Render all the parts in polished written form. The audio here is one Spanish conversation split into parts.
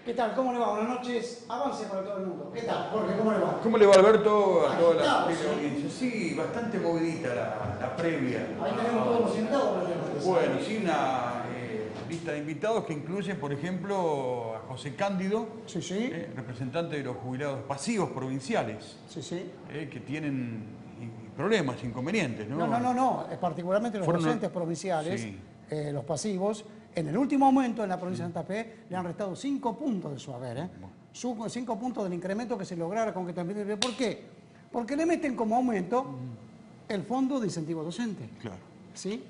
¿Qué tal? ¿Cómo le va? Buenas noches. Avance para todo el mundo. ¿Qué tal, Jorge? ¿Cómo le va? ¿Cómo le va, Alberto, a toda la Agitados, audiencia? Sí, bastante movidita la previa. Ahí tenemos todos los invitados. Bueno, sí, una lista de invitados que incluye, por ejemplo, a José Cándido, Sí. representante de los jubilados pasivos provinciales, Sí. que tienen problemas, inconvenientes, ¿no? No. Particularmente los docentes provinciales, sí. Los pasivos, en el último aumento en la provincia de Santa Fe le han restado 5 puntos de su haber. 5 puntos del incremento que se lograra con que también. ¿Por qué? Porque le meten como aumento el fondo de incentivo docente. Claro. ¿Sí?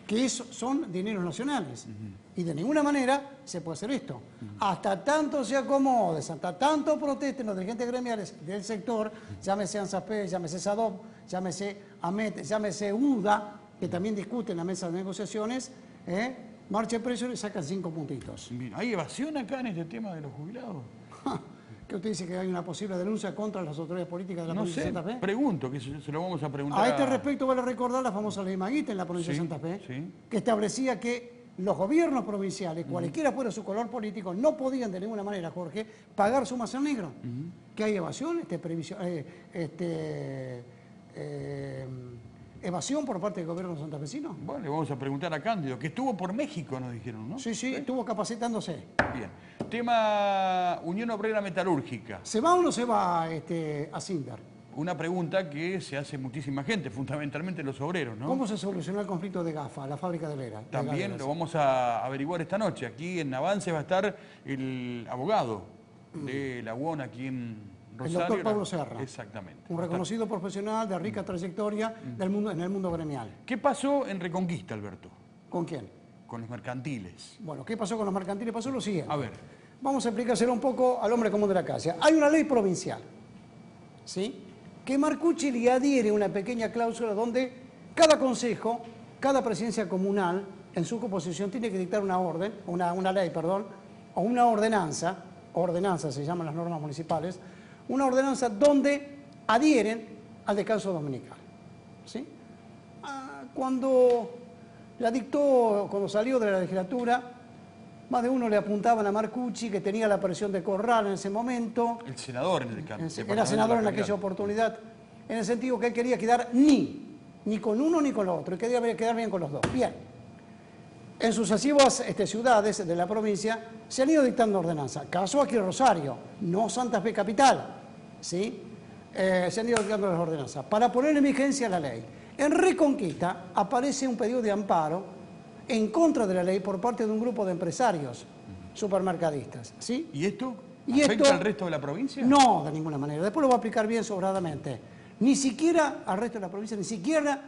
Que son dineros nacionales. Y de ninguna manera se puede hacer esto. Hasta tanto se acomode, hasta tanto protesten los dirigentes gremiales del sector, llámese ANSAPE, llámese SADOP, llámese AMET, llámese UDA, que también discuten la mesa de negociaciones, marcha de precios y le sacan 5 puntitos. Mira, ¿hay evasión acá en este tema de los jubilados? ¿Qué usted dice que hay una posible denuncia contra las autoridades políticas de la provincia de Santa Fe? Pregunto, que se lo vamos a preguntar. A este respecto vale recordar la famosa ley Maguita en la provincia de Santa Fe, que establecía que los gobiernos provinciales, cualquiera fuera su color político, no podían de ninguna manera, Jorge, pagar sumas en negro. Que hay evasión, evasión por parte del gobierno santafesino. Bueno, le vamos a preguntar a Cándido, que estuvo por México, nos dijeron, ¿no? Sí, estuvo capacitándose. Bien. Tema Unión Obrera Metalúrgica. ¿Se va o no se va a Sindar? Una pregunta que se hace muchísima gente, fundamentalmente los obreros, ¿no? ¿Cómo se solucionó el conflicto de GAFA, la fábrica de Vera? También lo vamos a averiguar esta noche. Aquí en Avance va a estar el abogado de la UON aquí en Rosario. El doctor Pablo Serra. Exactamente. Un reconocido profesional de rica trayectoria en el mundo gremial. ¿Qué pasó en Reconquista, Alberto? ¿Con quién? Con los mercantiles. Bueno, ¿qué pasó con los mercantiles? Pasó lo siguiente. A ver. Vamos a explicárselo un poco al hombre común de la calle. Hay una ley provincial, ¿sí?, que Marcucci le adhiere una pequeña cláusula donde cada consejo, cada presidencia comunal, en su composición tiene que dictar una ley, o una ordenanza se llaman las normas municipales, una ordenanza donde adhieren al descanso dominical, ¿sí? Cuando salió de la legislatura, más de uno le apuntaban a Marcucci, que tenía la presión de Corral en ese momento. El senador en el caso. Era senador en aquella oportunidad, en el sentido que él quería quedar ni con uno ni con lo otro, y quería quedar bien con los dos. Bien. En sucesivas ciudades de la provincia se han ido dictando ordenanzas. Caso aquí Rosario, no Santa Fe Capital, ¿sí? Se han ido dictando las ordenanzas para poner en vigencia la ley. En Reconquista aparece un pedido de amparo en contra de la ley por parte de un grupo de empresarios supermercadistas, ¿sí? ¿Y esto afecta al resto de la provincia? No, de ninguna manera. Después lo voy a explicar bien sobradamente. Ni siquiera al resto de la provincia, ni siquiera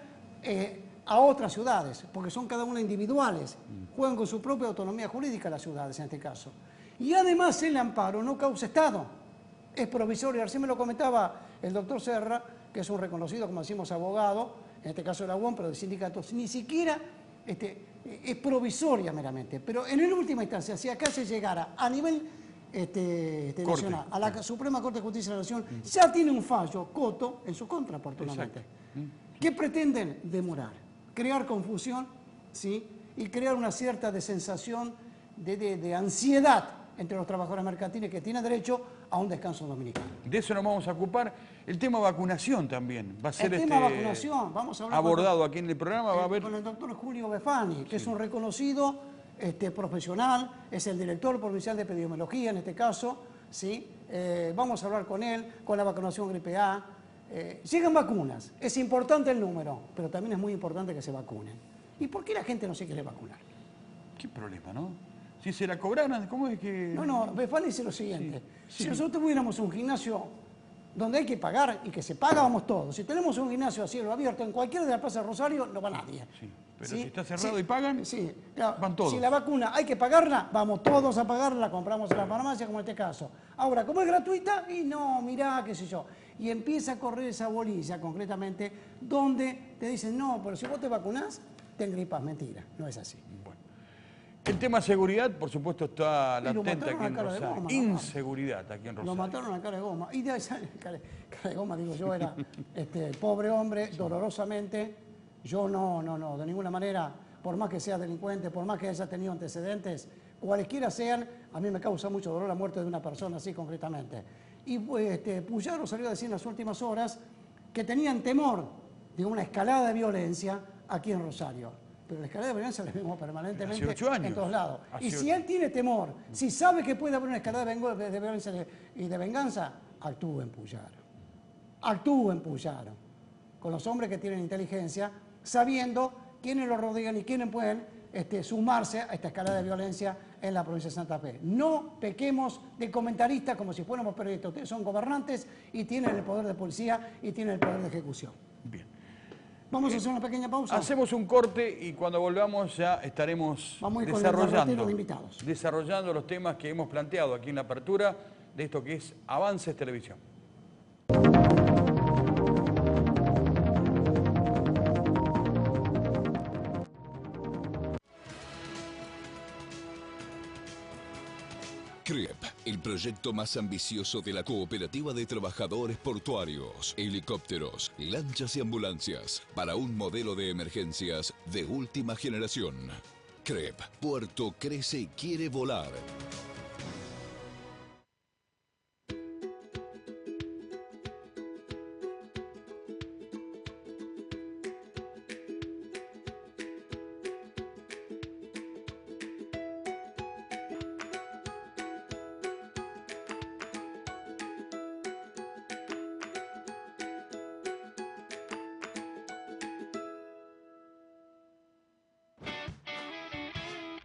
a otras ciudades, porque son cada una individuales. Juegan con su propia autonomía jurídica las ciudades en este caso. Y además el amparo no causa Estado, es provisorio. Así me lo comentaba el doctor Serra, que es un reconocido, como decimos, abogado, en este caso de la UON, pero de sindicatos. Ni siquiera es provisoria meramente. Pero en última instancia, si acá se llegara a nivel nacional, a la Suprema Corte de Justicia de la Nación, ya tiene un fallo coto en su contra, oportunamente. ¿Qué pretenden? Demorar, crear confusión, ¿sí?, y crear una cierta sensación de ansiedad entre los trabajadores mercantiles que tienen derecho a un descanso dominical. De eso nos vamos a ocupar. El tema vacunación también va a ser el tema vacunación, vamos a hablar abordado aquí en el programa. Va a haber con el doctor Julio Befani, que es un reconocido profesional, es el director provincial de epidemiología en este caso, ¿sí? Vamos a hablar con él, con la vacunación gripe A. Llegan vacunas, es importante el número, pero también es muy importante que se vacunen. ¿Y por qué la gente no se quiere vacunar? ¿Qué problema, no? Si se la cobraran, ¿cómo es que...? No, Befani dice lo siguiente. Si nosotros tuviéramos un gimnasio donde hay que pagar y que se paga, vamos todos. Si tenemos un gimnasio a cielo abierto en cualquiera de la Plaza de Rosario, no va nadie. Sí, pero si está cerrado y pagan, claro, van todos. Si la vacuna hay que pagarla, vamos todos a pagarla, la compramos en la farmacia, como en este caso. Ahora, como es gratuita, y no, mirá, qué sé yo. Y empieza a correr esa bolilla, concretamente, donde te dicen, no, pero si vos te vacunás, te engripas. Mentira, no es así. Bueno. El tema seguridad, por supuesto, está latente aquí en Rosario. Inseguridad aquí en Rosario. Lo mataron a cara de goma. Y de esa cara de goma, digo, yo era pobre hombre, dolorosamente. Yo no, de ninguna manera. por más que sea delincuente, por más que haya tenido antecedentes, cualesquiera sean, a mí me causa mucho dolor la muerte de una persona así concretamente. Y Puyaro salió a decir en las últimas horas que tenían temor de una escalada de violencia aquí en Rosario. Pero la escalada de violencia la vemos permanentemente Hace 8 años. en todos lados. Y Hace si él tiene temor, si sabe que puede haber una escalada de violencia y de venganza, actúe en Puyaro. Actúe en Puyaro. Con los hombres que tienen inteligencia, sabiendo quiénes lo rodean y quiénes pueden sumarse a esta escalada de violencia en la provincia de Santa Fe. No pequemos de comentaristas como si fuéramos periodistas. Ustedes son gobernantes y tienen el poder de policía y tienen el poder de ejecución. Bien. Vamos a hacer una pequeña pausa. Hacemos un corte y cuando volvamos ya estaremos desarrollando los temas que hemos planteado aquí en la apertura de esto que es Avances Televisión. CREP, el proyecto más ambicioso de la Cooperativa de Trabajadores Portuarios, helicópteros, lanchas y ambulancias, para un modelo de emergencias de última generación. CREP, Puerto crece y quiere volar.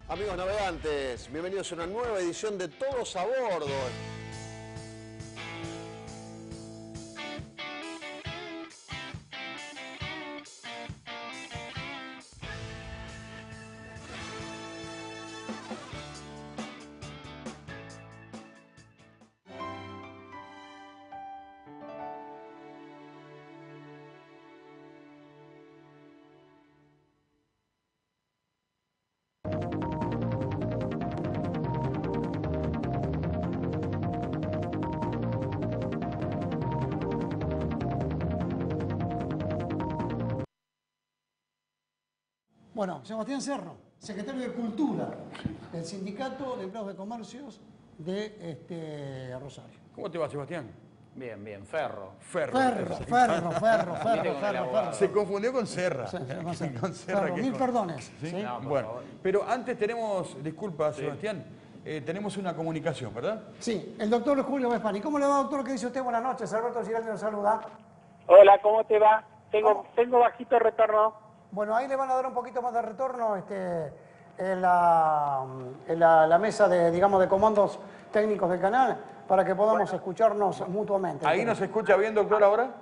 Amigos navegantes, bienvenidos a una nueva edición de Todos a Bordo. Bueno, Sebastián Cerro, secretario de Cultura del Sindicato de Empleados de Comercios de Rosario. ¿Cómo te va, Sebastián? Bien, bien, Ferro. Ferro. Se confundió con Serra. Con Ferro. Mil perdones. ¿Sí? ¿Sí? No, por Bueno, favor. pero antes tenemos, disculpa, Sebastián, tenemos una comunicación, ¿verdad? Sí, el doctor Julio Vespani. ¿Cómo le va, doctor? ¿Qué dice usted? Buenas noches. Alberto Giraldi nos saluda. Hola, ¿cómo te va? Tengo bajito retorno. Bueno, ahí le van a dar un poquito más de retorno en la mesa de comandos técnicos del canal para que podamos escucharnos mutuamente. ¿Ahí nos escucha bien, doctor, ahora?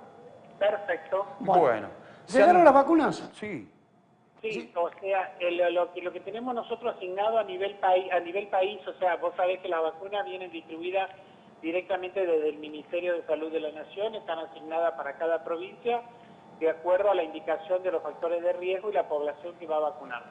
Perfecto. Bueno. ¿Llegaron las vacunas? Sí. Sí, o sea, lo que tenemos nosotros asignado a nivel país, o sea, vos sabés que las vacunas vienen distribuidas directamente desde el Ministerio de Salud de la Nación, están asignadas para cada provincia de acuerdo a la indicación de los factores de riesgo y la población que va a vacunar.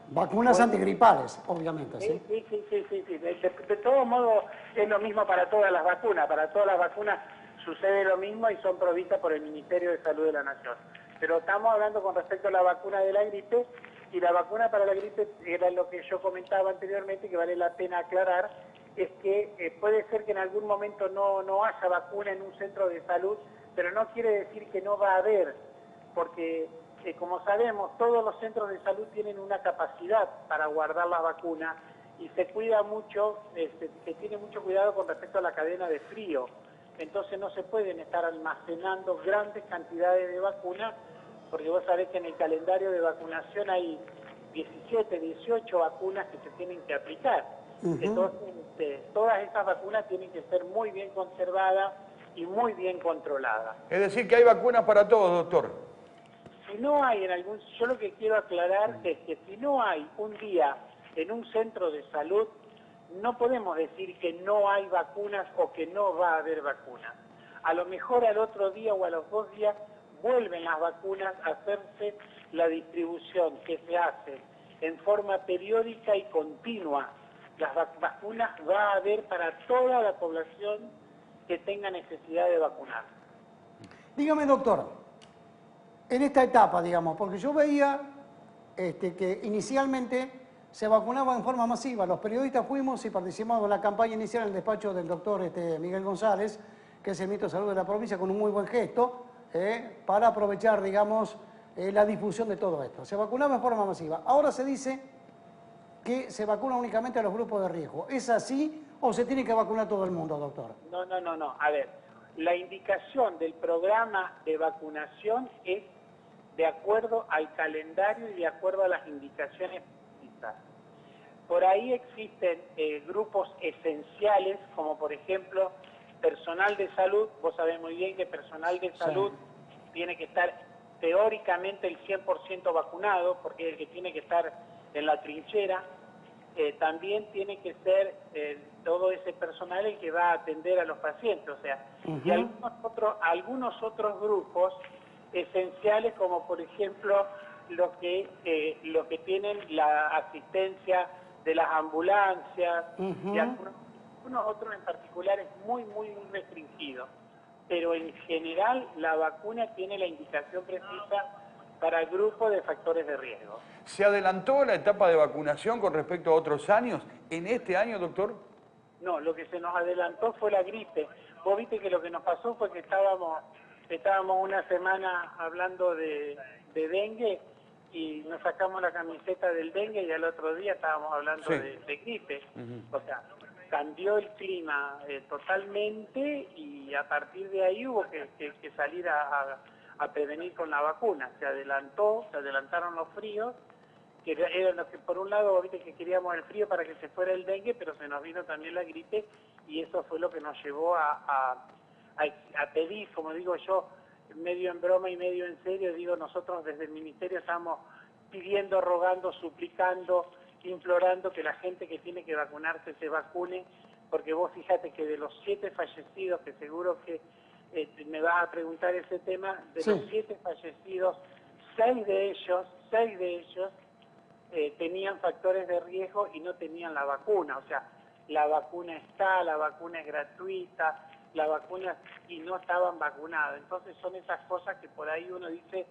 Vacunas antigripales, obviamente, ¿sí? Sí. De todos modos, es lo mismo para todas las vacunas. Para todas las vacunas sucede lo mismo y son provistas por el Ministerio de Salud de la Nación. Pero estamos hablando con respecto a la vacuna de la gripe, y la vacuna para la gripe era lo que yo comentaba anteriormente, que vale la pena aclarar, es que puede ser que en algún momento no haya vacuna en un centro de salud, pero no quiere decir que no va a haber, porque como sabemos, todos los centros de salud tienen una capacidad para guardar la vacuna y se cuida mucho, se tiene mucho cuidado con respecto a la cadena de frío. Entonces no se pueden estar almacenando grandes cantidades de vacunas, porque vos sabés que en el calendario de vacunación hay 17, 18 vacunas que se tienen que aplicar. Entonces, todas esas vacunas tienen que ser muy bien conservadas y muy bien controladas. Es decir, que hay vacunas para todos, doctor. Si no hay yo lo que quiero aclarar es que si no hay un día en un centro de salud, no podemos decir que no hay vacunas o que no va a haber vacunas. A lo mejor al otro día o a los 2 días vuelven las vacunas a hacerse la distribución que se hace en forma periódica y continua. Las vacunas va a haber para toda la población que tenga necesidad de vacunar. Dígame, doctor, en esta etapa, digamos, porque yo veía que inicialmente se vacunaba en forma masiva. Los periodistas fuimos y participamos en la campaña inicial en el despacho del doctor Miguel González, que es el ministro de Salud de la provincia, con un muy buen gesto, para aprovechar, digamos, la difusión de todo esto. Se vacunaba en forma masiva. Ahora se dice que se vacuna únicamente a los grupos de riesgo. ¿Es así o se tiene que vacunar todo el mundo, doctor? No. A ver, la indicación del programa de vacunación es de acuerdo al calendario y de acuerdo a las indicaciones precisas. Por ahí existen grupos esenciales, como por ejemplo personal de salud. Vos sabés muy bien que personal de salud tiene que estar teóricamente el 100% vacunado, porque es el que tiene que estar en la trinchera. También tiene que ser todo ese personal el que va a atender a los pacientes, o sea, y algunos otros grupos esenciales, como por ejemplo los que tienen la asistencia de las ambulancias, y algunos otros en particular es muy restringido, pero en general la vacuna tiene la indicación precisa para el grupo de factores de riesgo. ¿Se adelantó la etapa de vacunación con respecto a otros años? ¿En este año, doctor? No, lo que se nos adelantó fue la gripe. Vos viste que lo que nos pasó fue que estábamos una semana hablando de dengue y nos sacamos la camiseta del dengue y al otro día estábamos hablando de gripe. O sea, cambió el clima totalmente y a partir de ahí hubo que salir a prevenir con la vacuna. Se adelantaron los fríos, que eran los que por un lado viste que queríamos el frío para que se fuera el dengue, pero se nos vino también la gripe y eso fue lo que nos llevó a pedir, como digo yo, medio en broma y medio en serio, digo, nosotros desde el Ministerio estamos pidiendo, rogando, suplicando, implorando que la gente que tiene que vacunarse se vacune, porque vos fíjate que de los 7 fallecidos, que seguro que me vas a preguntar ese tema, de los 7 fallecidos, 6 de ellos tenían factores de riesgo y no tenían la vacuna. O sea, la vacuna está, la vacuna es gratuita, la vacuna y no estaban vacunados. Entonces son esas cosas que por ahí uno dice,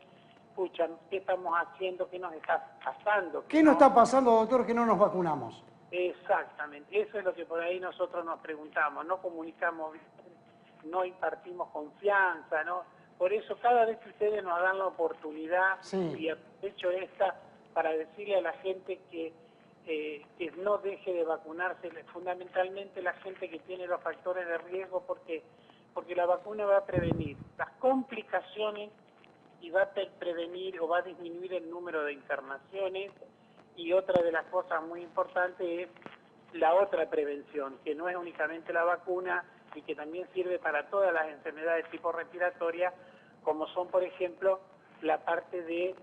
pucha, ¿qué estamos haciendo? ¿Qué nos está pasando? ¿Qué nos está pasando, doctor, que no nos vacunamos? Exactamente, eso es lo que por ahí nosotros nos preguntamos, no comunicamos bien, no impartimos confianza, ¿no? Por eso cada vez que ustedes nos dan la oportunidad, y aprovecho esta para decirle a la gente que no deje de vacunarse, fundamentalmente la gente que tiene los factores de riesgo, porque la vacuna va a prevenir las complicaciones y va a prevenir o va a disminuir el número de internaciones, y otra de las cosas muy importantes es la otra prevención, que no es únicamente la vacuna y que también sirve para todas las enfermedades tipo respiratoria, como son por ejemplo la parte de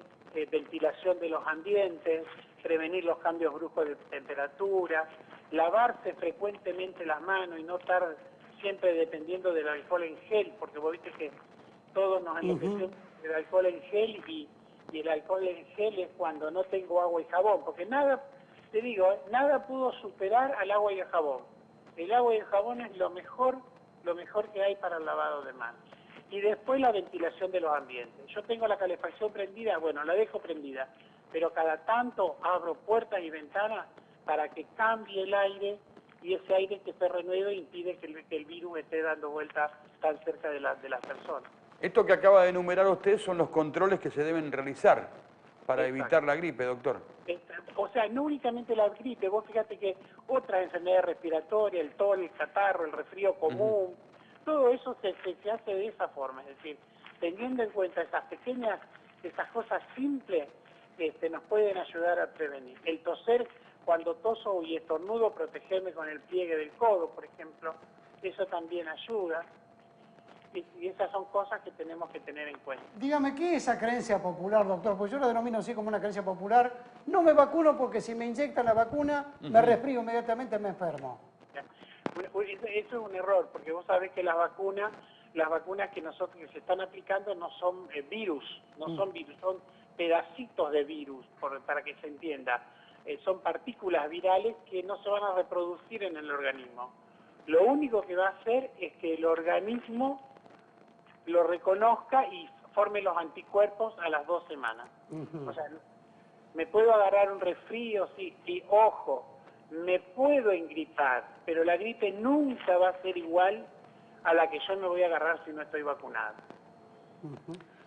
ventilación de los ambientes, prevenir los cambios bruscos de temperatura, lavarse frecuentemente las manos y no estar siempre dependiendo del alcohol en gel, porque vos viste que todos nos enloquecemos del alcohol en gel y el alcohol en gel es cuando no tengo agua y jabón, porque nada, te digo, nada pudo superar al agua y el jabón. El agua y el jabón es lo mejor que hay para el lavado de manos. Y después la ventilación de los ambientes. Yo tengo la calefacción prendida, bueno, la dejo prendida, pero cada tanto abro puertas y ventanas para que cambie el aire y ese aire que se renueve impide que el virus esté dando vueltas tan cerca de las personas. Esto que acaba de enumerar usted son los controles que se deben realizar para evitar la gripe, doctor. O sea, no únicamente la gripe, vos fíjate que otras enfermedades respiratorias, el tos, el catarro, el resfrío común, todo eso se hace de esa forma, es decir, teniendo en cuenta esas cosas simples, nos pueden ayudar a prevenir. El toser, cuando toso y estornudo, protegerme con el pliegue del codo, por ejemplo, eso también ayuda. Y esas son cosas que tenemos que tener en cuenta. Dígame, ¿qué es esa creencia popular, doctor? Pues yo lo denomino así como una creencia popular. No me vacuno porque si me inyectan la vacuna, me resfrío inmediatamente, me enfermo. Eso es un error, porque vos sabés que las vacunas que se están aplicando no son virus, son pedacitos de virus, para que se entienda. Son partículas virales que no se van a reproducir en el organismo. Lo único que va a hacer es que el organismo lo reconozca y forme los anticuerpos a las 2 semanas. O sea, Me puedo agarrar un resfrío, sí, sí, ojo, me puedo engripar, pero la gripe nunca va a ser igual a la que yo me voy a agarrar si no estoy vacunado.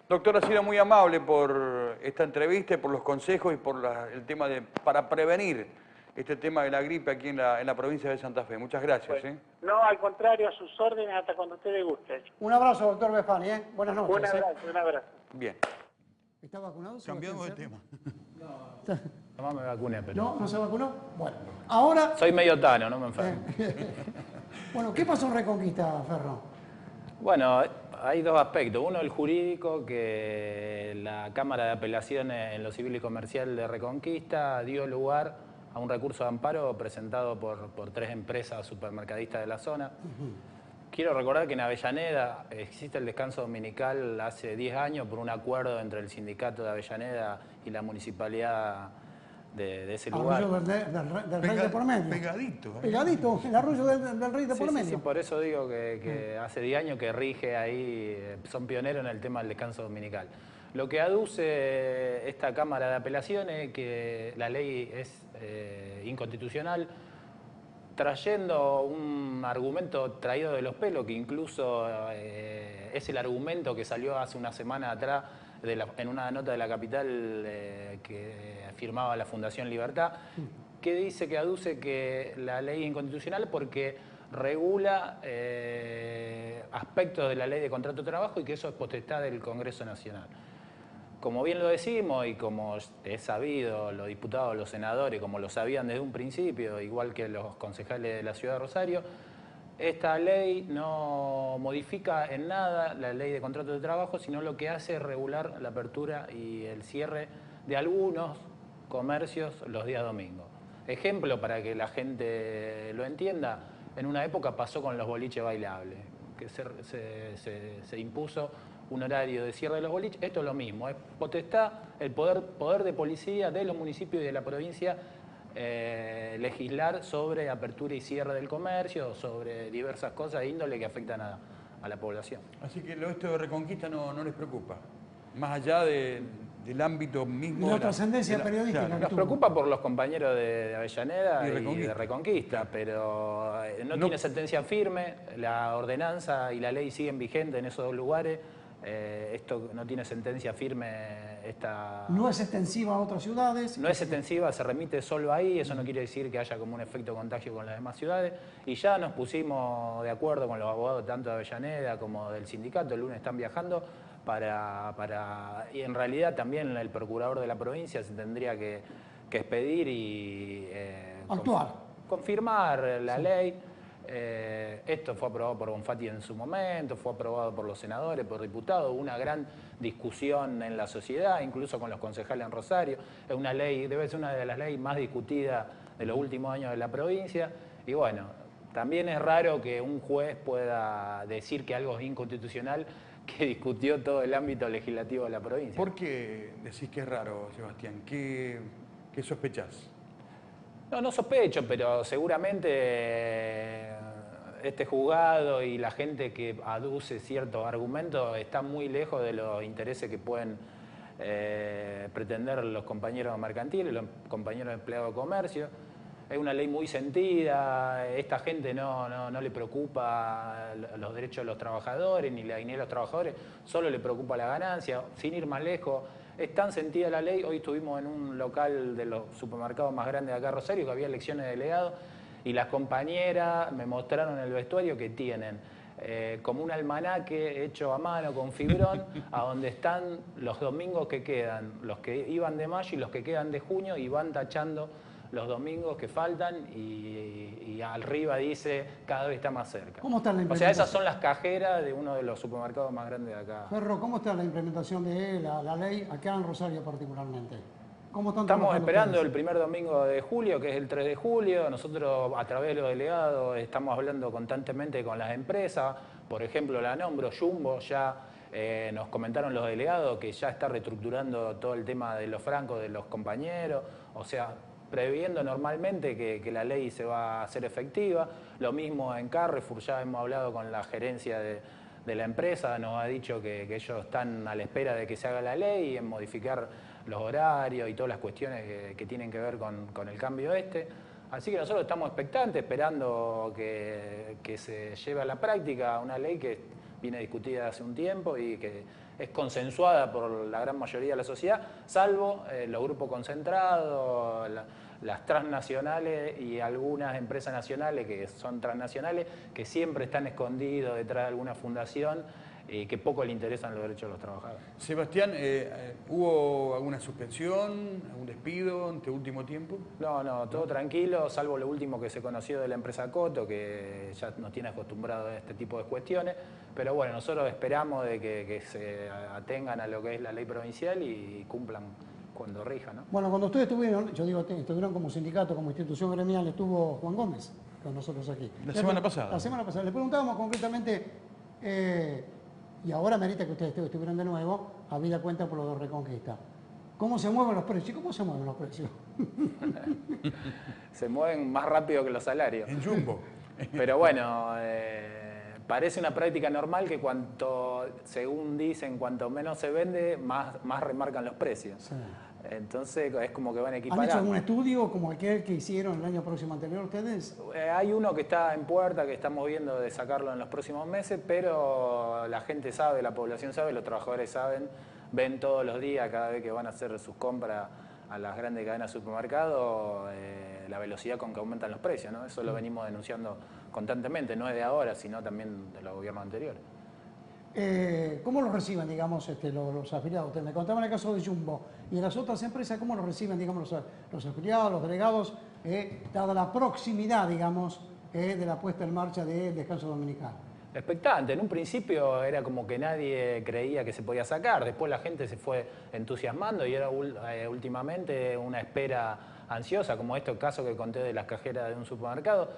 Doctor, ha sido muy amable por esta entrevista y por los consejos y por el tema para prevenir este tema de la gripe aquí en la provincia de Santa Fe. Muchas gracias. Bueno, no, al contrario, a sus órdenes hasta cuando ustedes gusten. Un abrazo, doctor Befani, ¿eh? Buenas noches. Un abrazo, un abrazo. Bien. ¿Está vacunado? Cambiamos de tema. No me vacuné, pero... ¿No? ¿No se vacunó? Bueno, ahora... Soy medio tano, no me enfermo. Bueno, ¿qué pasó en Reconquista, Ferro? Bueno, hay dos aspectos. Uno, el jurídico, que la Cámara de Apelaciones en lo Civil y Comercial de Reconquista dio lugar a un recurso de amparo presentado por 3 empresas supermercadistas de la zona. Quiero recordar que en Avellaneda existe el descanso dominical hace 10 años por un acuerdo entre el sindicato de Avellaneda y la municipalidad de ese lugar. Arroyo del Rey de por medio. Pegadito. Pegadito, el arroyo del Rey de por medio. Sí, por eso digo que hace 10 años que rige ahí, son pioneros en el tema del descanso dominical. Lo que aduce esta Cámara de Apelaciones es que la ley es inconstitucional, trayendo un argumento traído de los pelos, que incluso es el argumento que salió hace una semana atrás en una nota de La Capital que firmaba la Fundación Libertad, que dice que aduce que la ley es inconstitucional porque regula aspectos de la ley de contrato de trabajo y que eso es potestad del Congreso Nacional. Como bien lo decimos y como es sabido, los diputados, los senadores, como lo sabían desde un principio, igual que los concejales de la Ciudad de Rosario, esta ley no modifica en nada la ley de contrato de trabajo, sino lo que hace es regular la apertura y el cierre de algunos comercios los días domingos. Ejemplo, para que la gente lo entienda, en una época pasó con los boliches bailables, que se impuso un horario de cierre de los boliches. Esto es lo mismo, es potestad, el poder de policía de los municipios y de la provincia legislar sobre apertura y cierre del comercio, sobre diversas cosas de índole que afectan a la población. Así que esto de Reconquista no les preocupa, más allá del ámbito mismo. De la trascendencia periodística. Claro. Nos preocupa por los compañeros de Avellaneda Y y de Reconquista, pero no tiene sentencia firme, la ordenanza y la ley siguen vigentes en esos dos lugares. Esto no tiene sentencia firme. No es extensiva a otras ciudades. No es extensiva, se remite solo ahí, eso no quiere decir que haya como un efecto contagio con las demás ciudades. Y ya nos pusimos de acuerdo con los abogados tanto de Avellaneda como del sindicato, el lunes están viajando y en realidad también el procurador de la provincia se tendría que expedir y actuar. Confirmar la ley. Esto fue aprobado por Bonfatti en su momento, fue aprobado por los senadores, por diputados, hubo una gran discusión en la sociedad, incluso con los concejales en Rosario. Es una ley, debe ser una de las leyes más discutidas de los últimos años de la provincia. Y bueno, también es raro que un juez pueda decir que algo es inconstitucional que discutió todo el ámbito legislativo de la provincia. ¿Por qué decís que es raro, Sebastián? ¿Qué sospechás? No sospecho, pero seguramente este juzgado y la gente que aduce ciertos argumentos está muy lejos de los intereses que pueden pretender los compañeros mercantiles, los compañeros empleados de comercio. Es una ley muy sentida, esta gente no le preocupa los derechos de los trabajadores, ni la dignidad de los trabajadores, solo le preocupa la ganancia. Sin ir más lejos, es tan sentida la ley. Hoy estuvimos en un local de los supermercados más grandes de acá, Rosario, que había elecciones de delegados, y las compañeras me mostraron en el vestuario que tienen como un almanaque hecho a mano con fibrón, a donde están los domingos que quedan, los que iban de mayo y los que quedan de junio, y van tachando los domingos que faltan y arriba dice cada vez está más cerca. ¿Cómo está la implementación? O sea, esas son las cajeras de uno de los supermercados más grandes de acá. Ferro, ¿cómo está la implementación de la ley acá en Rosario particularmente? ¿Cómo están Estamos trabajando esperando ustedes? el primer domingo de julio, que es el 3 de julio. Nosotros, a través de los delegados, estamos hablando constantemente con las empresas. Por ejemplo, la nombro, Jumbo, ya nos comentaron los delegados que ya está reestructurando todo el tema de los francos de los compañeros. O sea, previendo normalmente que la ley se va a hacer efectiva. Lo mismo en Carrefour, ya hemos hablado con la gerencia de la empresa, nos ha dicho que ellos están a la espera de que se haga la ley y en modificar los horarios y todas las cuestiones que tienen que ver con el cambio este. Así que nosotros estamos expectantes, esperando que se lleve a la práctica una ley que viene discutida hace un tiempo y que es consensuada por la gran mayoría de la sociedad, salvo los grupos concentrados, las transnacionales y algunas empresas nacionales que son transnacionales, que siempre están escondidos detrás de alguna fundación y que poco le interesan los derechos de los trabajadores. Sebastián, ¿hubo alguna suspensión, algún despido en este último tiempo? No, todo tranquilo, salvo lo último que se conoció de la empresa Coto, que ya nos tiene acostumbrado a este tipo de cuestiones. Pero bueno, nosotros esperamos de que se atengan a lo que es la ley provincial y cumplan cuando rija, ¿no? Bueno, cuando ustedes estuvieron, yo digo, estuvieron como sindicato, como institución gremial, estuvo Juan Gómez con nosotros aquí. La semana pasada. La semana pasada. Le preguntábamos concretamente, y ahora merita que ustedes estuvieran de nuevo, habida cuenta por lo de Reconquista. ¿Cómo se mueven los precios? ¿Cómo se mueven los precios? Se mueven más rápido que los salarios. En Jumbo. Pero bueno, parece una práctica normal que según dicen, cuanto menos se vende, más remarcan los precios. Sí. Entonces es como que van equiparando. ¿Han hecho algún estudio como aquel que hicieron el año próximo anterior ustedes? Hay uno que está en puerta, que estamos viendo de sacarlo en los próximos meses, pero la gente sabe, la población sabe, los trabajadores saben, ven todos los días, cada vez que van a hacer sus compras a las grandes cadenas de supermercados, la velocidad con que aumentan los precios, ¿no? Eso lo venimos denunciando constantemente, no es de ahora, sino también de los gobiernos anteriores. ¿Cómo lo reciben, digamos, los afiliados? Usted me contaba en el caso de Jumbo y en las otras empresas, ¿cómo lo reciben, digamos, los afiliados, los delegados, dada la proximidad, digamos, de la puesta en marcha del descanso dominical? Expectante. En un principio era como que nadie creía que se podía sacar, después la gente se fue entusiasmando y era últimamente una espera ansiosa, como estos casos que conté de las cajeras de un supermercado.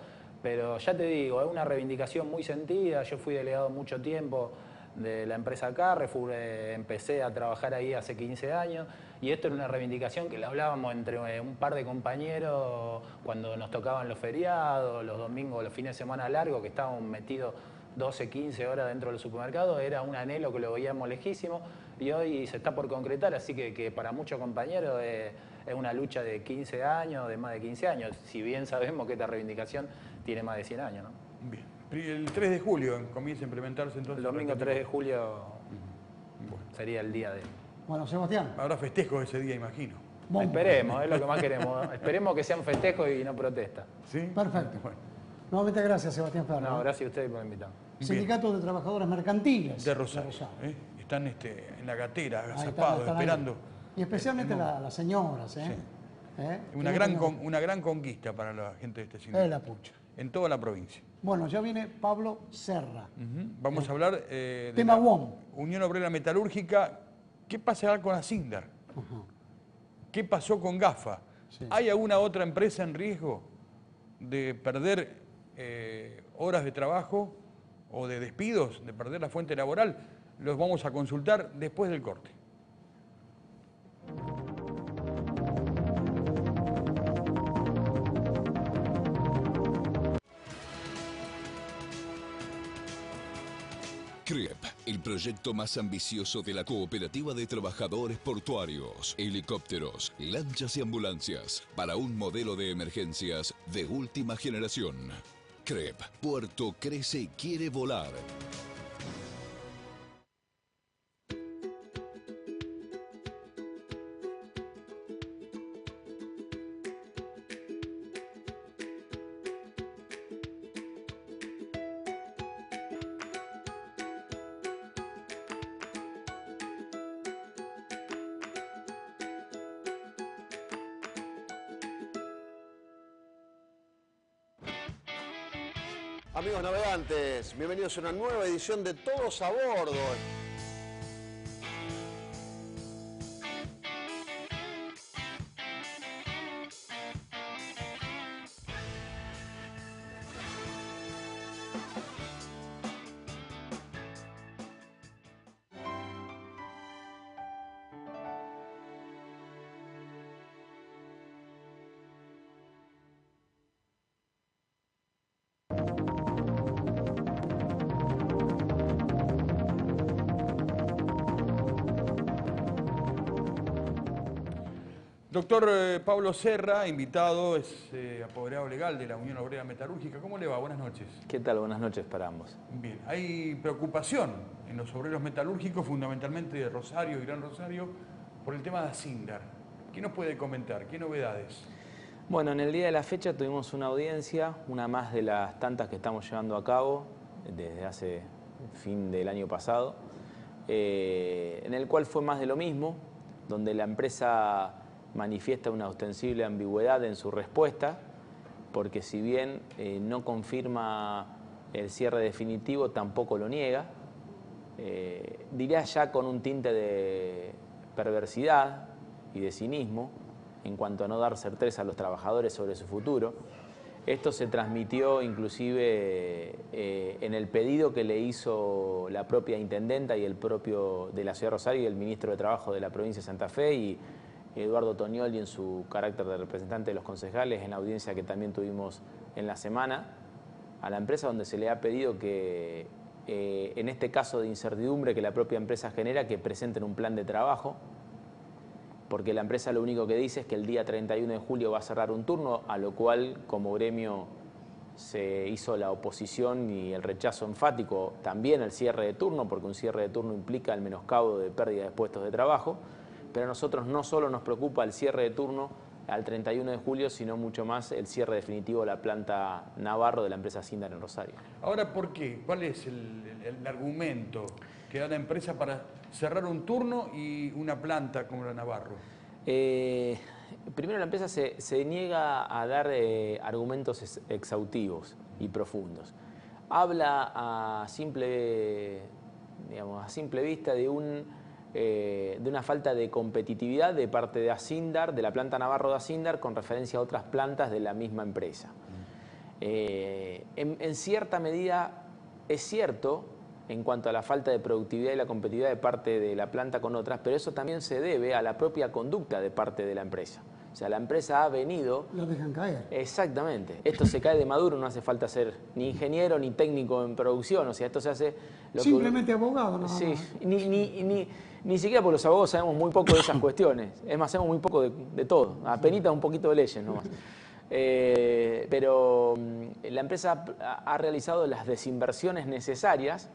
Pero ya te digo, es una reivindicación muy sentida. Yo fui delegado mucho tiempo de la empresa Carrefour, empecé a trabajar ahí hace 15 años y esto era una reivindicación que la hablábamos entre un par de compañeros cuando nos tocaban los feriados, los domingos, los fines de semana largos, que estábamos metidos 12, 15 horas dentro del supermercado. Era un anhelo que lo veíamos lejísimo y hoy se está por concretar, así que para muchos compañeros es una lucha de 15 años, de más de 15 años, si bien sabemos que esta reivindicación tiene más de 100 años, ¿no? Bien. El 3 de julio comienza a implementarse entonces. El domingo 3 de julio sería el día de... Bueno, Sebastián. Habrá festejos ese día, imagino. Bomba. Esperemos, es lo que más queremos. Esperemos que sean festejos y no protesta. ¿Sí? Perfecto. Bueno. Nuevamente gracias, Sebastián Ferro. No, gracias a ustedes por invitarme. Sindicato de Trabajadores Mercantiles. De Rosario. Están en la gatera, agazapados, esperando. Ahí. Y especialmente las señoras. Sí. Una gran conquista para la gente de este sindicato. Es la pucha. En toda la provincia. Bueno, ya viene Pablo Serra. Vamos a hablar de tema WOM. Unión Obrera Metalúrgica. ¿Qué pasará con Asindar? ¿Qué pasó con GAFA? Sí. ¿Hay alguna otra empresa en riesgo de perder horas de trabajo o de despidos, de perder la fuente laboral? Los vamos a consultar después del corte. CREP, el proyecto más ambicioso de la Cooperativa de Trabajadores Portuarios, Helicópteros, Lanchas y Ambulancias, para un modelo de emergencias de última generación. CREP, Puerto crece y quiere volar. Amigos navegantes, bienvenidos a una nueva edición de Todos a Bordo. Doctor Pablo Serra, invitado, es apoderado legal de la Unión Obrera Metalúrgica. ¿Cómo le va? Buenas noches. ¿Qué tal? Buenas noches para ambos. Bien, hay preocupación en los obreros metalúrgicos, fundamentalmente de Rosario y Gran Rosario, por el tema de Asindar. ¿Qué nos puede comentar? ¿Qué novedades? Bueno, en el día de la fecha tuvimos una audiencia, una más de las tantas que estamos llevando a cabo desde hace fin del año pasado, en el cual fue más de lo mismo, donde la empresa manifiesta una ostensible ambigüedad en su respuesta, porque si bien no confirma el cierre definitivo, tampoco lo niega. Diría ya con un tinte de perversidad y de cinismo en cuanto a no dar certeza a los trabajadores sobre su futuro. Esto se transmitió inclusive en el pedido que le hizo la propia intendenta y el propio de la Ciudad de Rosario y el ministro de Trabajo de la provincia de Santa Fe y Eduardo Tognoli en su carácter de representante de los concejales en la audiencia que también tuvimos en la semana a la empresa, donde se le ha pedido que en este caso de incertidumbre que la propia empresa genera, que presenten un plan de trabajo, porque la empresa lo único que dice es que el día 31 de julio va a cerrar un turno, a lo cual como gremio se hizo la oposición y el rechazo enfático también al cierre de turno, porque un cierre de turno implica el menoscabo de pérdida de puestos de trabajo. Pero a nosotros no solo nos preocupa el cierre de turno al 31 de julio, sino mucho más el cierre definitivo de la planta Navarro de la empresa Asindar en Rosario. Ahora, ¿por qué? ¿Cuál es el argumento que da la empresa para cerrar un turno y una planta como la Navarro? Primero, la empresa se niega a dar argumentos exhaustivos y profundos. Habla a simple vista de una falta de competitividad de parte de Asindar, de la planta Navarro de Asindar, con referencia a otras plantas de la misma empresa. En cierta medida es cierto en cuanto a la falta de productividad y la competitividad de parte de la planta con otras, pero eso también se debe a la propia conducta de parte de la empresa. O sea, la empresa ha venido... Lo dejan caer. Exactamente. Esto se cae de maduro, no hace falta ser ni ingeniero ni técnico en producción. O sea, esto se hace... Simplemente abogado, ¿no? Sí, ni siquiera porque los abogados sabemos muy poco de esas cuestiones. Es más, sabemos muy poco de todo. Apenita un poquito de leyes nomás. Pero la empresa ha realizado las desinversiones necesarias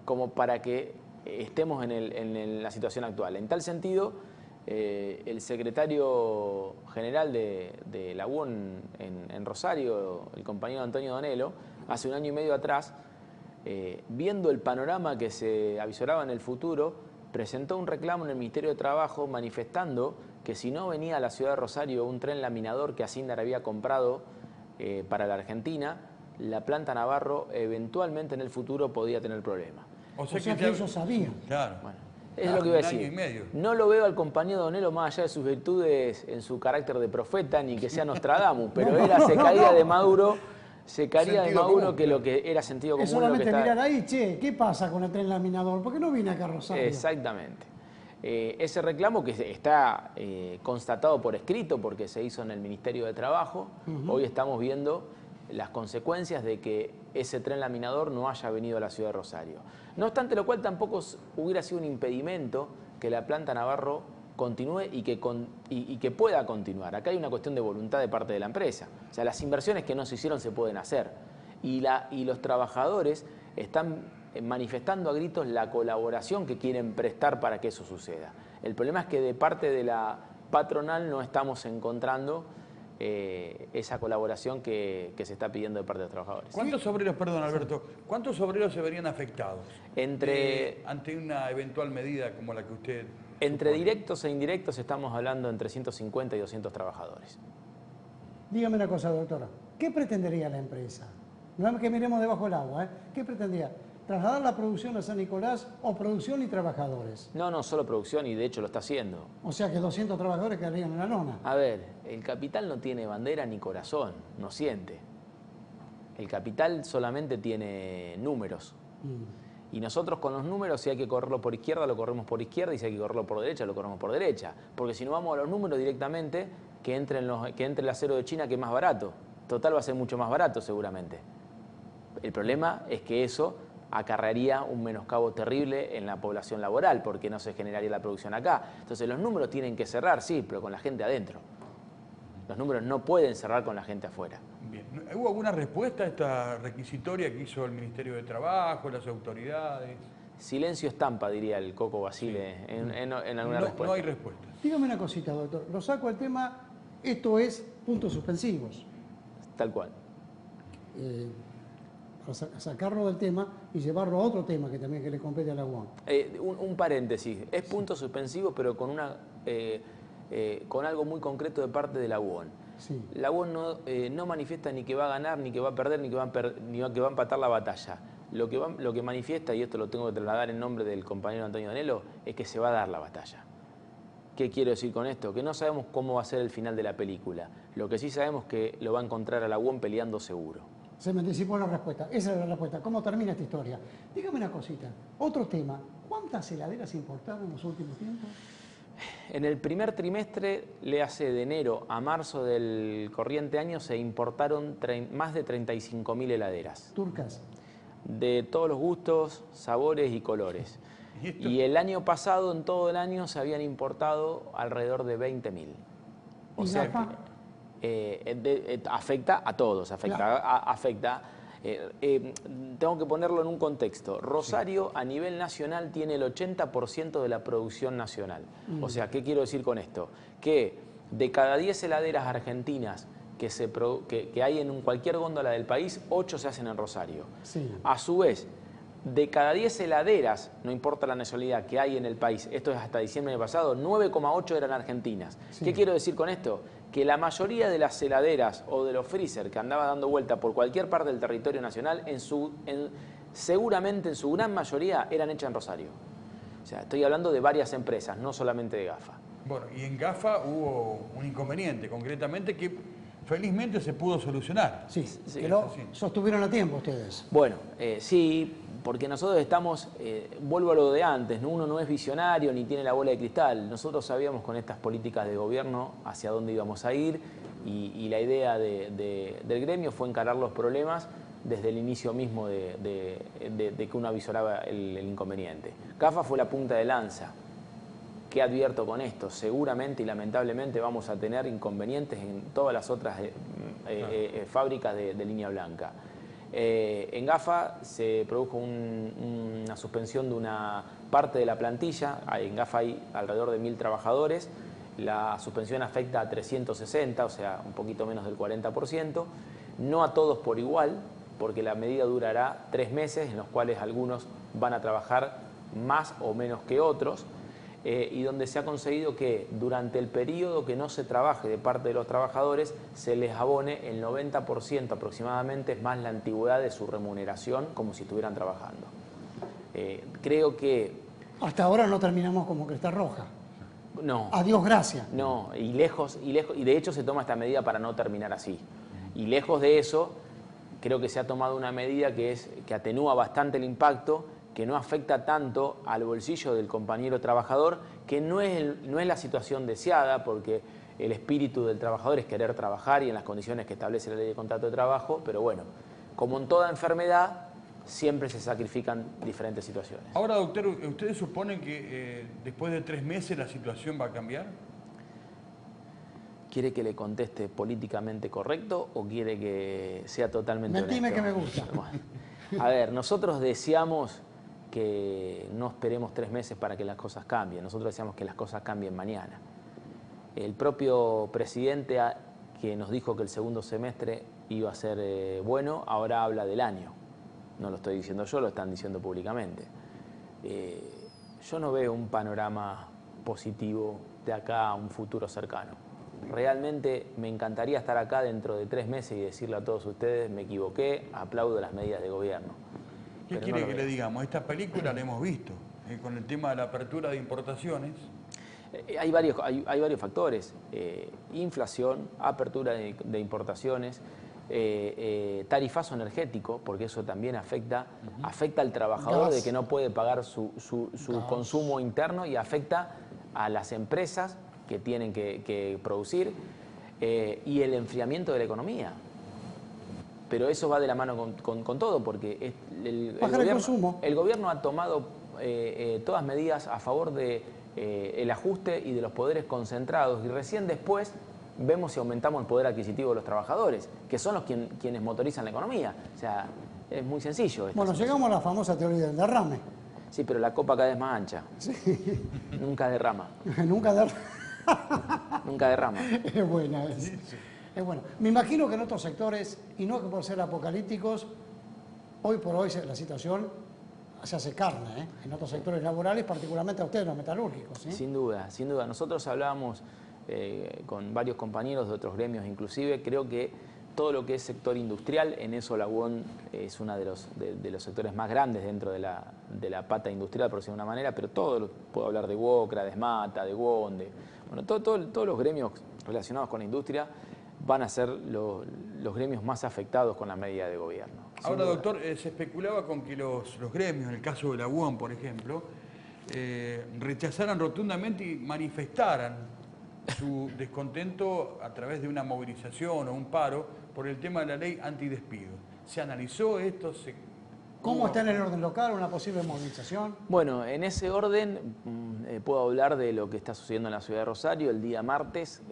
como para que estemos en la situación actual. En tal sentido, el secretario general de la UON en Rosario, el compañero Antonio Donelo, hace un año y medio atrás, viendo el panorama que se avisoraba en el futuro, presentó un reclamo en el Ministerio de Trabajo manifestando que si no venía a la ciudad de Rosario un tren laminador que Asindar había comprado para la Argentina, la planta Navarro eventualmente en el futuro podía tener problemas. O sea que ellos sabían. Claro. Bueno, es lo que iba a decir. Un año y medio. No lo veo al compañero Donelo más allá de sus virtudes en su carácter de profeta, ni que sea Nostradamus, pero se caía de Maduro, que lo que era sentido común. Es solamente mirar ahí, che, ¿qué pasa con el tren laminador? ¿Por qué no viene acá a Rosario? Exactamente. Ese reclamo que está constatado por escrito porque se hizo en el Ministerio de Trabajo, hoy estamos viendo las consecuencias de que ese tren laminador no haya venido a la ciudad de Rosario. No obstante lo cual tampoco hubiera sido un impedimento que la planta Navarro continúe y que pueda continuar. Acá hay una cuestión de voluntad de parte de la empresa. O sea, las inversiones que no se hicieron se pueden hacer. Y los trabajadores están manifestando a gritos la colaboración que quieren prestar para que eso suceda. El problema es que de parte de la patronal no estamos encontrando esa colaboración que se está pidiendo de parte de los trabajadores. ¿Cuántos obreros, perdón Alberto, cuántos obreros se verían afectados ante una eventual medida como la que usted... Entre directos e indirectos estamos hablando entre 150 y 200 trabajadores. Dígame una cosa, doctora. ¿Qué pretendería la empresa? No es que miremos debajo del agua, ¿eh? ¿Qué pretendía? ¿Trasladar la producción a San Nicolás o producción y trabajadores? No, solo producción y de hecho lo está haciendo. O sea que 200 trabajadores quedarían en la lona. A ver, el capital no tiene bandera ni corazón, no siente. El capital solamente tiene números. Y nosotros con los números, si hay que correrlo por izquierda, lo corremos por izquierda, y si hay que correrlo por derecha, lo corremos por derecha. Porque si no vamos a los números directamente, que entre el acero de China, que es más barato. Total va a ser mucho más barato seguramente. El problema es que eso acarrearía un menoscabo terrible en la población laboral, porque no se generaría la producción acá. Entonces los números tienen que cerrar, sí, pero con la gente adentro. Los números no pueden cerrar con la gente afuera. Bien. ¿Hubo alguna respuesta a esta requisitoria que hizo el Ministerio de Trabajo, las autoridades? Silencio estampa, diría el Coco Basile, sí, en alguna respuesta. No hay respuesta. Dígame una cosita, doctor. Lo saco del tema, esto es puntos suspensivos. Tal cual. Para sacarlo del tema y llevarlo a otro tema que también que le compete a la UON. Un paréntesis. Es punto suspensivo, pero con con algo muy concreto de parte de la UON. Sí. La UON no manifiesta ni que va a ganar, ni que va a perder, ni que va a empatar la batalla. Lo que manifiesta, y esto lo tengo que trasladar en nombre del compañero Antonio Danelo, es que se va a dar la batalla. ¿Qué quiero decir con esto? Que no sabemos cómo va a ser el final de la película. Lo que sí sabemos es que lo va a encontrar a la UON peleando seguro. Se me anticipó la respuesta. Esa es la respuesta. ¿Cómo termina esta historia? Dígame una cosita. Otro tema. ¿Cuántas heladeras importaron en los últimos tiempos? En el primer trimestre, le hace de enero a marzo del corriente año, se importaron más de 35.000 heladeras. ¿Turcas? De todos los gustos, sabores y colores. Y el año pasado, en todo el año, se habían importado alrededor de 20.000. O sea, afecta a todos, tengo que ponerlo en un contexto. Rosario, sí, a nivel nacional tiene el 80% de la producción nacional. O sea, ¿qué quiero decir con esto? Que de cada 10 heladeras argentinas que hay en cualquier góndola del país, 8 se hacen en Rosario. Sí. A su vez, de cada 10 heladeras, no importa la nacionalidad que hay en el país, esto es hasta diciembre del año pasado, 9,8 eran argentinas. Sí. ¿Qué quiero decir con esto? Que la mayoría de las heladeras o de los freezer que andaban dando vuelta por cualquier parte del territorio nacional, seguramente en su gran mayoría eran hechas en Rosario. O sea, estoy hablando de varias empresas, no solamente de GAFA. Bueno, y en GAFA hubo un inconveniente, concretamente, que felizmente se pudo solucionar. Sí, sí, que lo sostuvieron a tiempo ustedes. Bueno, sí, porque nosotros estamos, vuelvo a lo de antes, ¿no? Uno no es visionario ni tiene la bola de cristal. Nosotros sabíamos con estas políticas de gobierno hacia dónde íbamos a ir y la idea del gremio fue encarar los problemas desde el inicio mismo de que uno avisoraba el inconveniente. GAFA fue la punta de lanza. ¿Qué advierto con esto? Seguramente y lamentablemente vamos a tener inconvenientes en todas las otras fábricas de línea blanca. En GAFA se produjo una suspensión de una parte de la plantilla. En GAFA hay alrededor de 1.000 trabajadores. La suspensión afecta a 360, o sea, un poquito menos del 40%. No a todos por igual, porque la medida durará 3 meses, en los cuales algunos van a trabajar más o menos que otros. Y donde se ha conseguido que durante el periodo que no se trabaje de parte de los trabajadores se les abone el 90% aproximadamente, es más la antigüedad de su remuneración como si estuvieran trabajando. Creo que... Hasta ahora no terminamos como Cresta Roja. No. Adiós, gracias. No, y de hecho se toma esta medida para no terminar así. Y lejos de eso, creo que se ha tomado una medida que atenúa bastante el impacto, que no afecta tanto al bolsillo del compañero trabajador, que no es la situación deseada, porque el espíritu del trabajador es querer trabajar y en las condiciones que establece la ley de contrato de trabajo, pero bueno, como en toda enfermedad, siempre se sacrifican diferentes situaciones. Ahora, doctor, ¿ustedes suponen que después de 3 meses la situación va a cambiar? ¿Quiere que le conteste políticamente correcto o quiere que sea totalmente honesto? Mentime que me gusta. Bueno, a ver, nosotros deseamos que no esperemos 3 meses para que las cosas cambien. Nosotros deseamos que las cosas cambien mañana. El propio presidente que nos dijo que el segundo semestre iba a ser bueno, ahora habla del año. No lo estoy diciendo yo, lo están diciendo públicamente. Yo no veo un panorama positivo de acá a un futuro cercano. Realmente me encantaría estar acá dentro de 3 meses y decirle a todos ustedes, me equivoqué, aplaudo las medidas de gobierno. ¿Qué quiere que le digamos? Esta película la hemos visto, con el tema de la apertura de importaciones. Hay varios factores. Inflación, apertura de importaciones, tarifazo energético, porque eso también afecta al trabajador de que no puede pagar su consumo interno y afecta a las empresas que tienen que producir y el enfriamiento de la economía. pero eso va de la mano con todo, porque el gobierno ha tomado todas medidas a favor de el ajuste y de los poderes concentrados, y recién después vemos si aumentamos el poder adquisitivo de los trabajadores, que son los quienes motorizan la economía. O sea, es muy sencillo. Bueno, llegamos a la famosa teoría del derrame. Sí, pero la copa cada vez más ancha. Sí. Nunca derrama. Nunca derrama. Nunca derrama. Es buena, es bueno. Me imagino que en otros sectores, y no que por ser apocalípticos, hoy por hoy la situación se hace carne, ¿eh? En otros sectores laborales, particularmente a ustedes, los metalúrgicos. ¿Sí? Sin duda, sin duda. Nosotros hablábamos con varios compañeros de otros gremios inclusive. Creo que todo lo que es sector industrial, en eso la UON es uno de los sectores más grandes dentro de la pata industrial, por decirlo de una manera, pero puedo hablar de UOCRA, de SMATA, de WON, bueno, todos los gremios relacionados con la industria van a ser los gremios más afectados con la medida de gobierno. Ahora, doctor, se especulaba con que los gremios, en el caso de la UON, por ejemplo, rechazaran rotundamente y manifestaran su descontento a través de una movilización o un paro por el tema de la ley antidespido. ¿Se analizó esto? ¿Cómo está en el orden local una posible movilización? Bueno, en ese orden puedo hablar de lo que está sucediendo en la ciudad de Rosario. El día martes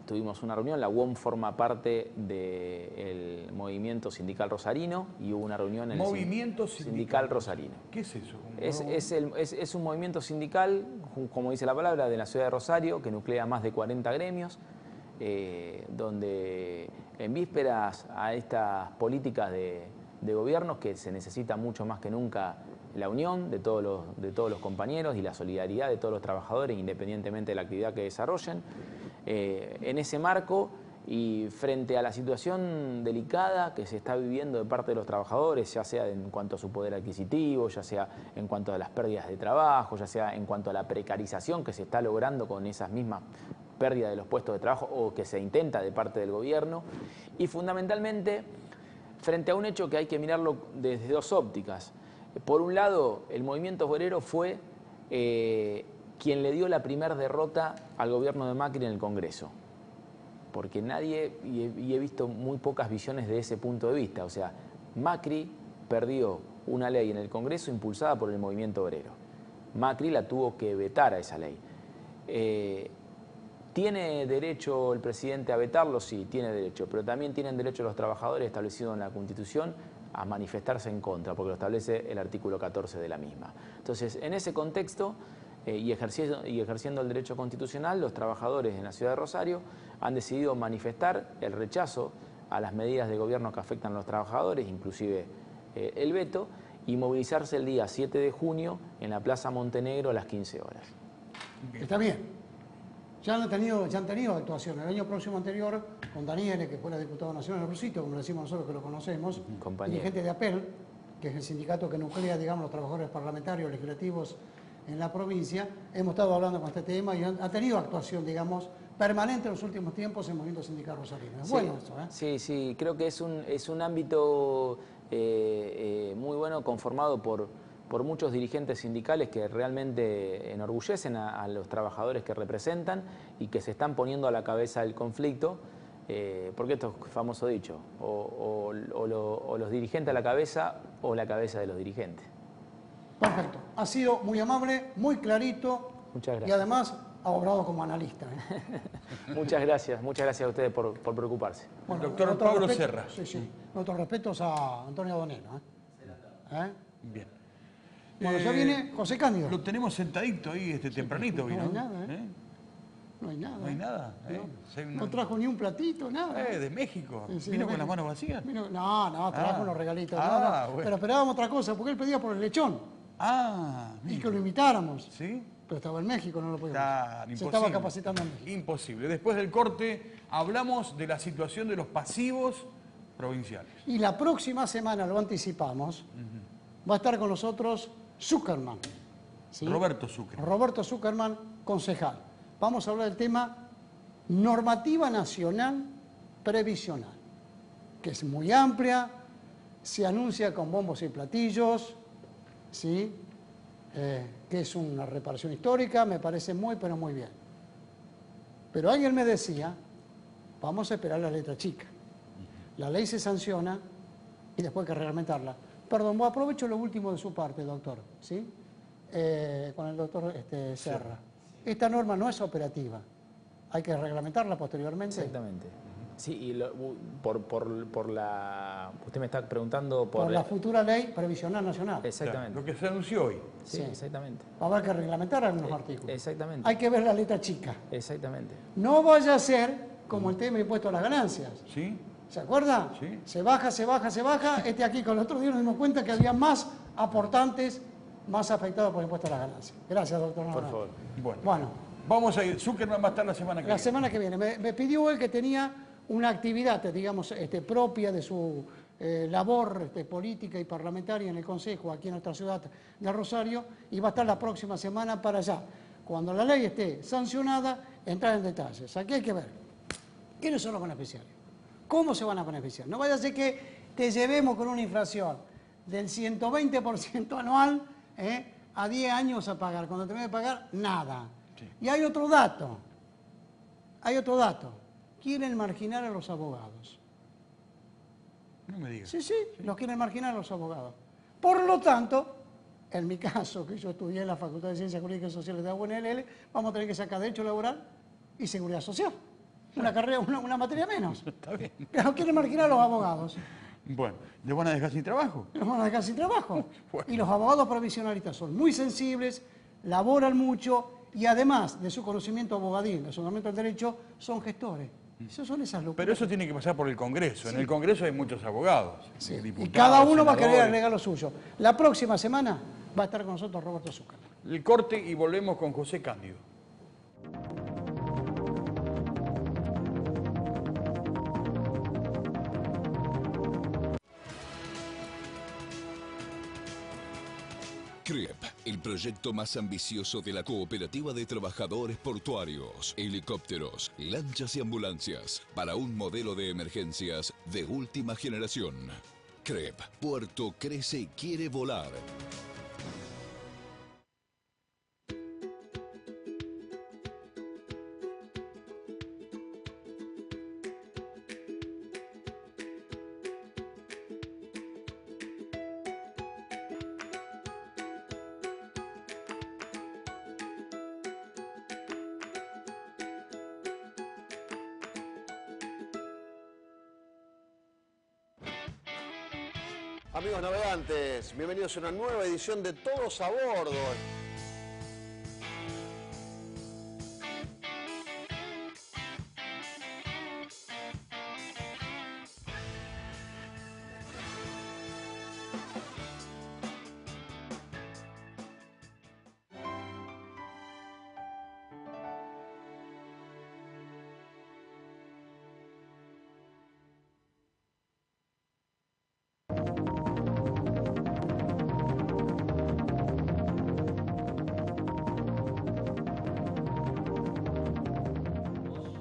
tuvimos una reunión, la UOM forma parte del movimiento sindical rosarino y hubo una reunión en el movimiento sindical rosarino. ¿Qué es eso? Es un movimiento sindical, como dice la palabra, de la ciudad de Rosario, que nuclea más de 40 gremios, donde en vísperas a estas políticas de gobiernos que se necesita mucho más que nunca la unión de todos los compañeros y la solidaridad de todos los trabajadores, independientemente de la actividad que desarrollen. En ese marco y frente a la situación delicada que se está viviendo de parte de los trabajadores, ya sea en cuanto a su poder adquisitivo, ya sea en cuanto a las pérdidas de trabajo, ya sea en cuanto a la precarización que se está logrando con esas mismas pérdidas de los puestos de trabajo o que se intenta de parte del gobierno, y fundamentalmente frente a un hecho que hay que mirarlo desde dos ópticas. Por un lado, el movimiento obrero fue quien le dio la primera derrota al gobierno de Macri en el Congreso. Porque nadie, y he visto muy pocas visiones de ese punto de vista, o sea, Macri perdió una ley en el Congreso impulsada por el movimiento obrero. Macri la tuvo que vetar a esa ley. ¿Tiene derecho el presidente a vetarlo? Sí, tiene derecho, pero también tienen derecho los trabajadores establecidos en la Constitución a manifestarse en contra, porque lo establece el artículo 14 de la misma. Entonces, en ese contexto y ejerciendo el derecho constitucional, los trabajadores en la ciudad de Rosario han decidido manifestar el rechazo a las medidas de gobierno que afectan a los trabajadores, inclusive el veto, y movilizarse el día 7 de junio en la Plaza Montenegro a las 15 horas. Está bien. Ya han tenido actuaciones. El año próximo anterior, con Daniele, que fue diputado nacional en el sitio, como le decimos nosotros que lo conocemos, dirigente de APEL, que es el sindicato que nuclea, digamos, los trabajadores parlamentarios, legislativos en la provincia. Hemos estado hablando con este tema y ha tenido actuación, digamos, permanente en los últimos tiempos en el movimiento sindical rosarino. Es bueno eso, ¿eh? Sí, sí, creo que es un ámbito muy bueno, conformado por muchos dirigentes sindicales que realmente enorgullecen a los trabajadores que representan y que se están poniendo a la cabeza del conflicto, porque esto es famoso dicho, o los dirigentes a la cabeza o la cabeza de los dirigentes. Perfecto. Ha sido muy amable, muy clarito. Muchas gracias. Y además ha obrado como analista, ¿eh? Muchas gracias a ustedes por preocuparse. Bueno, doctor Pablo Serra. Sí, sí. Nuestros respetos a Antonio Doneno. Bien. Bueno, ya viene José Cándido. Lo tenemos sentadito ahí tempranito. No hay nada, ¿eh? No hay nada. No hay nada. No trajo ni un platito, nada. De México. Sí, ¿Vino de con las manos vacías? No, trajo unos regalitos. Bueno. Pero esperábamos otra cosa, porque él pedía por el lechón. Y que lo invitáramos. ¿Sí? Pero estaba en México, no lo podíamos. Se Imposible. estaba capacitando en México. Imposible. Después del corte hablamos de la situación de los pasivos provinciales. Y la próxima semana, lo anticipamos, va a estar con nosotros Zuckerman. ¿Sí? Roberto Zuckerman. Roberto Zuckerman, concejal. Vamos a hablar del tema normativa nacional previsional, que es muy amplia, se anuncia con bombos y platillos, ¿sí? Que es una reparación histórica, me parece pero muy bien. Pero alguien me decía, vamos a esperar la letra chica. La ley se sanciona y después hay que reglamentarla. Perdón, aprovecho lo último de su parte, doctor, ¿sí? Con el doctor Serra. Esta norma no es operativa. Hay que reglamentarla posteriormente. Exactamente. Sí, y por la... Usted me está preguntando por... Por la futura ley previsional nacional. Exactamente. Lo que se anunció hoy. Sí, exactamente. Va a haber que reglamentar algunos artículos. Exactamente. Hay que ver la letra chica. Exactamente. No vaya a ser como el tema impuesto a las ganancias. ¿Sí? ¿Se acuerda? Sí. Se baja, se baja, se baja. Aquí con el otro día nos dimos cuenta que había más aportantes, más afectados por el impuesto a las ganancias. Gracias, doctor. Por favor. Bueno, Vamos a ir. Zuckerman va a estar la semana que la viene. semana que viene. Me pidió él que tenía una actividad, digamos, propia de su labor política y parlamentaria en el Consejo, aquí en nuestra ciudad de Rosario, y va a estar la próxima semana para allá. Cuando la ley esté sancionada, entrar en detalles. Aquí hay que ver quiénes son los beneficiarios, cómo se van a beneficiar. No vaya a ser que te llevemos con una inflación del 120% anual a 10 años a pagar. Cuando termine de pagar, nada. Sí. Y hay otro dato. Quieren marginar a los abogados. No me digas. Sí, los quieren marginar a los abogados. Por lo tanto, en mi caso, que yo estudié en la Facultad de Ciencias Jurídicas y Sociales de la UNLL, vamos a tener que sacar Derecho Laboral y Seguridad Social. Una carrera, una materia menos. Está bien. Pero quieren marginar a los abogados. Bueno, ¿les van a dejar sin trabajo? Los van a dejar sin trabajo. Bueno. Y los abogados provisionalistas son muy sensibles, laboran mucho y además de su conocimiento abogadil, de su conocimiento del derecho, son gestores. Esas son esas locuras. Pero eso tiene que pasar por el Congreso. Sí. En el Congreso hay muchos abogados. Sí. Diputados, y cada uno va a senadores. querer agregar lo suyo. La próxima semana va a estar con nosotros Roberto Zuckerman. El corte y volvemos con José Cándido. CREP, el proyecto más ambicioso de la Cooperativa de Trabajadores Portuarios, Helicópteros, Lanchas y Ambulancias, para un modelo de emergencias de última generación. CREP, Puerto crece y quiere volar. Amigos navegantes, bienvenidos a una nueva edición de Todos a Bordo.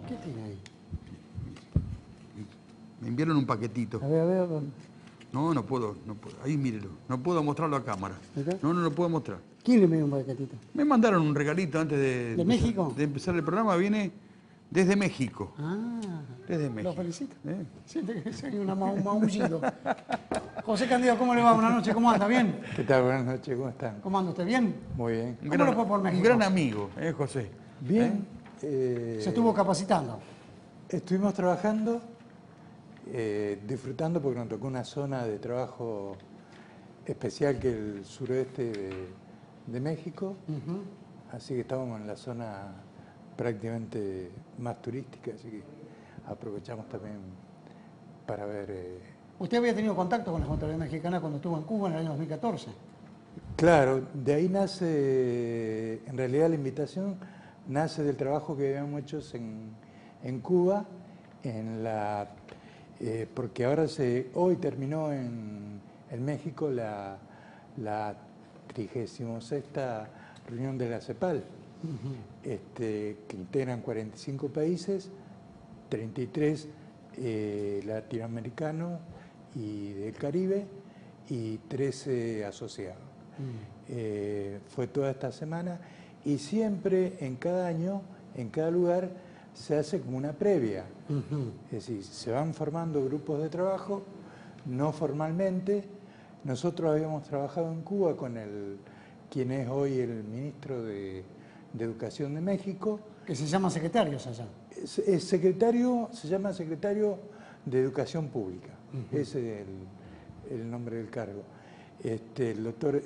¿Qué tiene ahí? Me enviaron un paquetito. A ver. No puedo. Ahí mírelo. No puedo mostrarlo a cámara. ¿Acá? No lo puedo mostrar. ¿Quién le envió un paquetito? Me mandaron un regalito antes ¿De México? de empezar el programa. Viene desde México. Ah, Desde México. lo felicito. ¿Eh? Siente que soy un maullido. José Cándido, ¿cómo le va? Buenas noches, ¿cómo anda? ¿Bien? ¿Qué tal? Buenas noches, ¿cómo están? ¿Cómo anda usted? ¿Bien? Muy bien. Un ¿Cómo le fue por México? Un gran amigo, José. Bien. Se estuvo capacitando. Estuvimos trabajando, disfrutando porque nos tocó una zona de trabajo especial que el suroeste de México. Así que estábamos en la zona prácticamente más turística, así que aprovechamos también para ver... ¿Usted había tenido contacto con las autoridades mexicanas cuando estuvo en Cuba en el año 2014? Claro, de ahí nace, en realidad la invitación nace del trabajo que habíamos hecho en Cuba, porque ahora hoy terminó en México la 36ª reunión de la CEPAL, que integran 45 países, 33 latinoamericanos y del Caribe y 13 asociados. Fue toda esta semana y siempre en cada año, en cada lugar, se hace como una previa. Es decir, se van formando grupos de trabajo, no formalmente. Nosotros habíamos trabajado en Cuba con quien es hoy el ministro de Educación de México. Que se llama secretarios allá. Se llama secretario de Educación Pública. Ese es el nombre del cargo. El doctor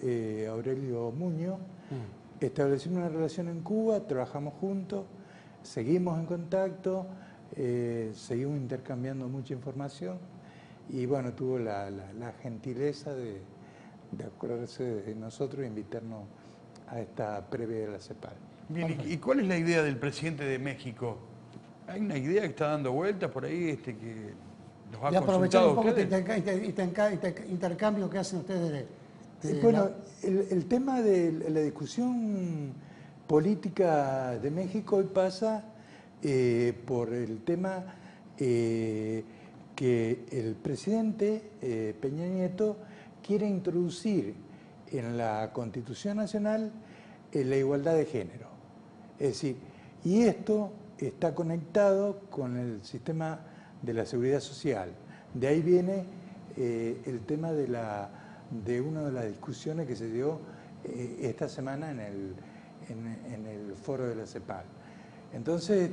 Aurelio Muñoz. Establecimos una relación en Cuba, trabajamos juntos, seguimos en contacto, seguimos intercambiando mucha información y bueno, tuvo la gentileza de acordarse de nosotros e invitarnos a esta previa de la CEPAL. Bien, ¿y cuál es la idea del presidente de México? ¿Hay una idea que está dando vueltas por ahí que los ha Y aprovechar consultado un poco ustedes? intercambio que hacen ustedes bueno, el tema de la discusión política de México hoy pasa por el tema que el presidente Peña Nieto quiere introducir en la Constitución Nacional la igualdad de género. Es decir, y esto está conectado con el sistema de la seguridad social. De ahí viene el tema de una de las discusiones que se dio esta semana en el foro de la CEPAL. Entonces,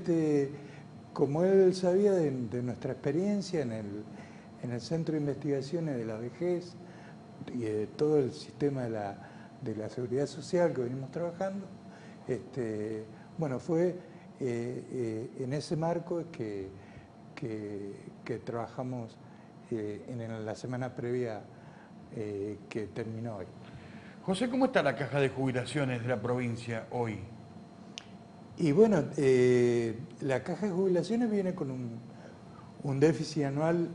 como él sabía de nuestra experiencia en el Centro de Investigaciones de la Vejez y de todo el sistema de la seguridad social que venimos trabajando, bueno, fue en ese marco que trabajamos en la semana previa que terminó hoy. José, ¿cómo está la caja de jubilaciones de la provincia hoy? Y bueno, la caja de jubilaciones viene con un déficit anual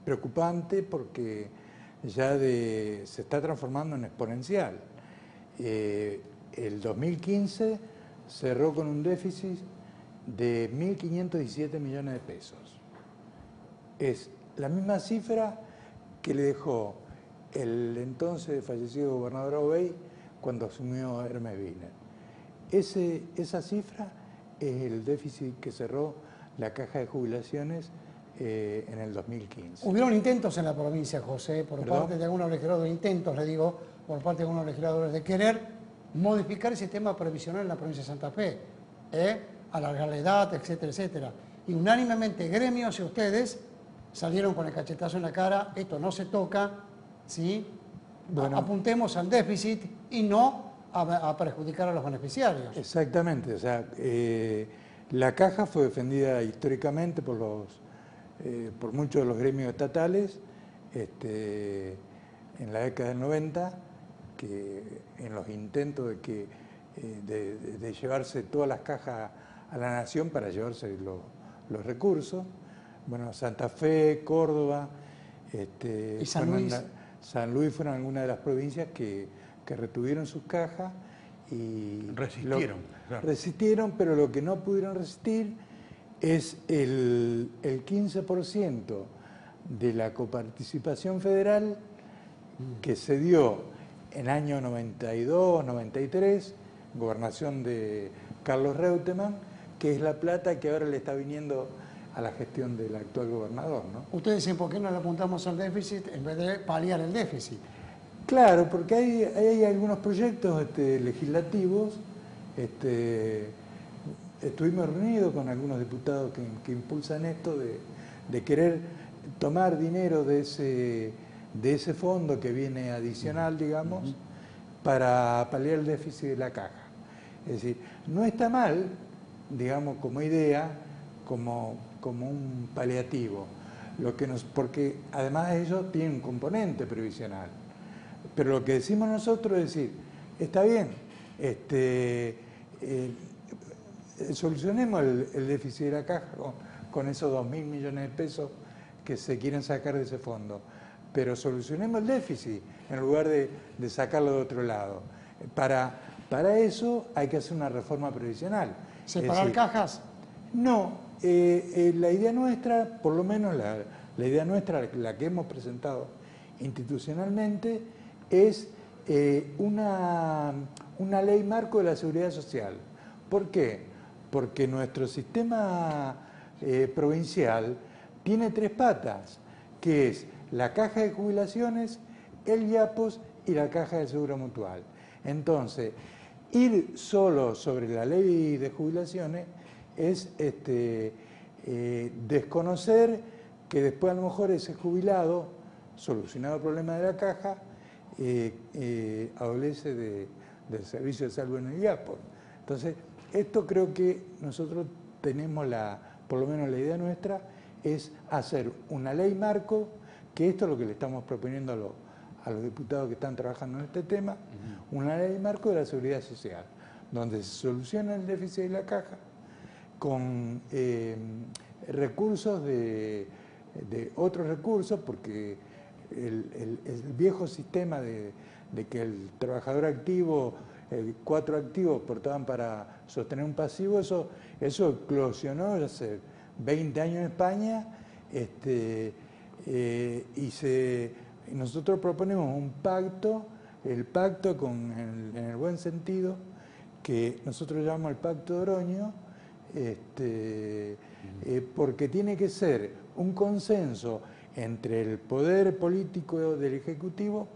preocupante porque ya se está transformando en exponencial. El 2015 cerró con un déficit de 1.517 millones de pesos. Es la misma cifra que le dejó el entonces fallecido gobernador Obey cuando asumió Hermes Wiener. Esa cifra es el déficit que cerró la caja de jubilaciones en el 2015. Hubieron intentos en la provincia, José, por parte de algunos legisladores, por parte de algunos legisladores de querer modificar el sistema previsional en la provincia de Santa Fe, alargar la edad, etcétera, etcétera. Y unánimemente gremios y ustedes salieron con el cachetazo en la cara, esto no se toca, ¿sí? Bueno, apuntemos al déficit y no a perjudicar a los beneficiarios. Exactamente, o sea, la caja fue defendida históricamente por muchos de los gremios estatales en la década del 90, que en los intentos de llevarse todas las cajas a la nación para llevarse los recursos. Bueno, Santa Fe, Córdoba, y San Luis fueron algunas de las provincias que retuvieron sus cajas y resistieron. Resistieron, pero lo que no pudieron resistir es el 15% de la coparticipación federal que se dio en el año 92, 93, gobernación de Carlos Reutemann, que es la plata que ahora le está viniendo a la gestión del actual gobernador, ¿no? Ustedes dicen, ¿por qué no le apuntamos al déficit en vez de paliar el déficit? Claro, porque hay algunos proyectos legislativos. Estuvimos reunidos con algunos diputados que impulsan esto de querer tomar dinero de ese fondo que viene adicional, digamos, para paliar el déficit de la caja. Es decir, no está mal, digamos, como idea, como un paliativo, porque además ellos tienen un componente previsional. Pero lo que decimos nosotros es decir, está bien, solucionemos el déficit de la caja con esos 2.000 millones de pesos que se quieren sacar de ese fondo, pero solucionemos el déficit en lugar de sacarlo de otro lado. Para eso hay que hacer una reforma previsional. ¿Separar cajas? No, la idea nuestra, por lo menos la idea nuestra, la que hemos presentado institucionalmente, es una ley marco de la seguridad social, ¿Por qué? Porque nuestro sistema provincial tiene 3 patas, que es la caja de jubilaciones, el IAPOS y la caja de seguro mutual. Entonces, ir solo sobre la ley de jubilaciones es desconocer que después a lo mejor ese jubilado, solucionado el problema de la caja, adolece del servicio de salud en el IAPOS. Entonces, esto creo que nosotros tenemos por lo menos la idea nuestra, es hacer una ley marco, que esto es lo que le estamos proponiendo a los diputados que están trabajando en este tema, una ley marco de la seguridad social, donde se soluciona el déficit de la caja con recursos de otros recursos, porque el viejo sistema de que el trabajador activo, 4 activos aportaban para sostener un pasivo, eso eclosionó hace 20 años en España, y nosotros proponemos un pacto, el pacto en el buen sentido, que nosotros llamamos el Pacto de Oroño, porque tiene que ser un consenso entre el poder político del Ejecutivo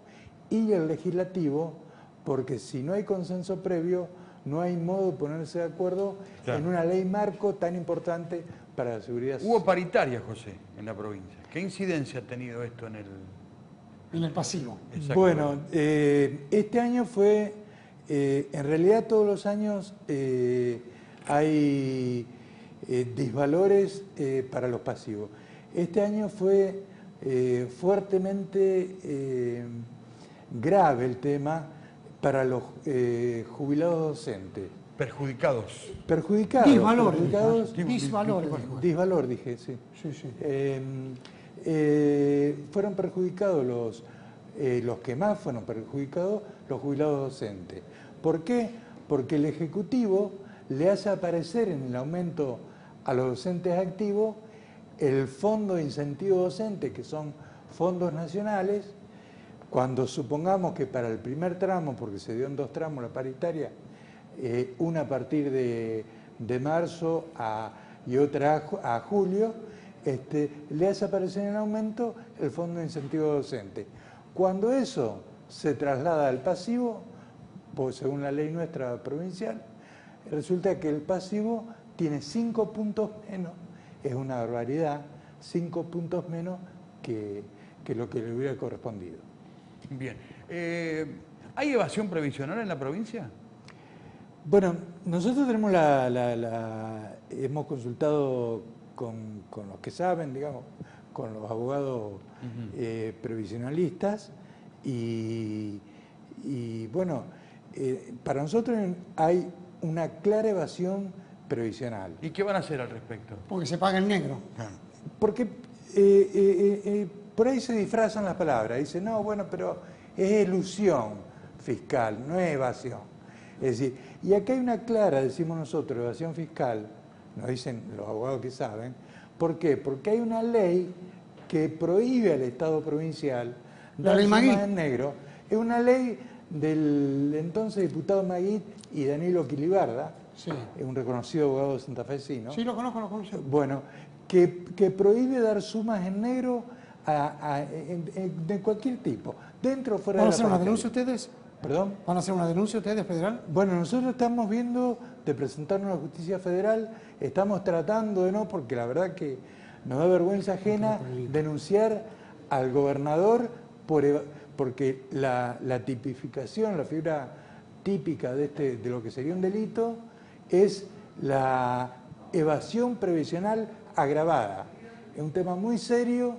y el Legislativo, porque si no hay consenso previo, no hay modo de ponerse de acuerdo en una ley marco tan importante para la seguridad social. Hubo paritarias, José, en la provincia. ¿Qué incidencia ha tenido esto en el pasivo? Bueno, este año fue, en realidad todos los años hay disvalores para los pasivos. Este año fue fuertemente grave el tema para los jubilados docentes. Perjudicados. Disvalor, dije, sí. Fueron perjudicados los que más fueron perjudicados, los jubilados docentes. ¿Por qué? Porque el Ejecutivo le hace aparecer en el aumento a los docentes activos el Fondo de Incentivo Docente, que son fondos nacionales, cuando supongamos que para el primer tramo, porque se dio en 2 tramos la paritaria, una a partir de marzo y otra a julio, le hace aparecer en aumento el Fondo de Incentivo Docente. Cuando eso se traslada al pasivo, pues según la ley nuestra provincial, resulta que el pasivo tiene 5 puntos menos, es una barbaridad, 5 puntos menos que lo que le hubiera correspondido. Bien. ¿Hay evasión previsional en la provincia? Bueno, nosotros tenemos hemos consultado con los que saben, digamos, con los abogados previsionalistas y bueno, para nosotros hay una clara evasión previsional. ¿Y qué van a hacer al respecto? Porque se paga en negro. Porque por ahí se disfrazan las palabras, dicen, no, bueno, pero es elusión fiscal, no es evasión. Es decir, y acá hay una clara, decimos nosotros, evasión fiscal, nos dicen los abogados que saben. ¿Por qué? Porque hay una ley que prohíbe al Estado provincial dar sumas en negro. Es una ley del entonces diputado Maguit y Danilo Quilibarda, es un reconocido abogado santafesino. Sí, lo conozco. Bueno, que prohíbe dar sumas en negro de cualquier tipo, dentro o fuera de la paritaria. ¿Van a hacer una denuncia ustedes? ¿Perdón? ¿Van a hacer una denuncia ustedes federal? Bueno, nosotros estamos viendo de presentarnos a la justicia federal, estamos tratando de porque la verdad que nos da vergüenza ajena denunciar al gobernador porque la tipificación, la figura típica de lo que sería un delito es la evasión previsional agravada. Es un tema muy serio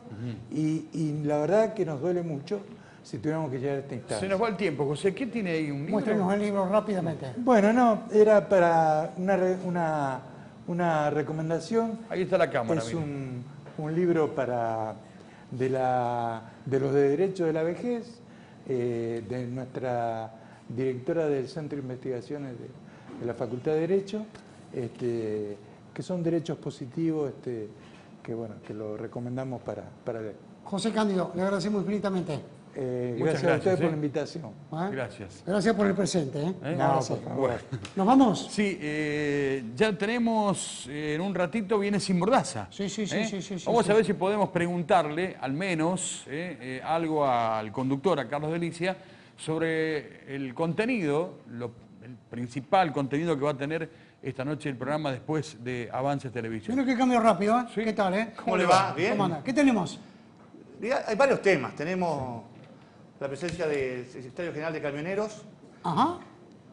y la verdad que nos duele mucho si tuviéramos que llegar a esta instancia. Se nos va el tiempo, José. ¿Qué tiene ahí? ¿Un libro? Muéstrenos el libro rápidamente. Bueno, no, era para una recomendación. Ahí está la cámara. Es un libro de los derechos de la vejez, de nuestra directora del Centro de Investigaciones de la Facultad de Derecho, que son derechos positivos, que lo recomendamos para leer. José Cándido, le agradecemos infinitamente. Gracias a ustedes por la invitación. ¿Ah? Gracias. Gracias por el presente. ¿Eh? ¿Eh? No, Gracias. por favor. ¿Nos vamos? Sí, ya tenemos, en un ratito viene Sin Mordaza. Sí. Vamos sí. a ver si podemos preguntarle, al menos, algo al conductor, a Carlos Delicia, sobre el contenido, el principal contenido que va a tener esta noche el programa después de Avances Televisión. Mira qué cambio rápido, ¿eh? Sí. ¿Qué tal, eh? ¿Cómo le va? ¿Bien? ¿Cómo anda? ¿Qué tenemos? Hay varios temas. Tenemos la presencia del secretario general de Camioneros, Ajá.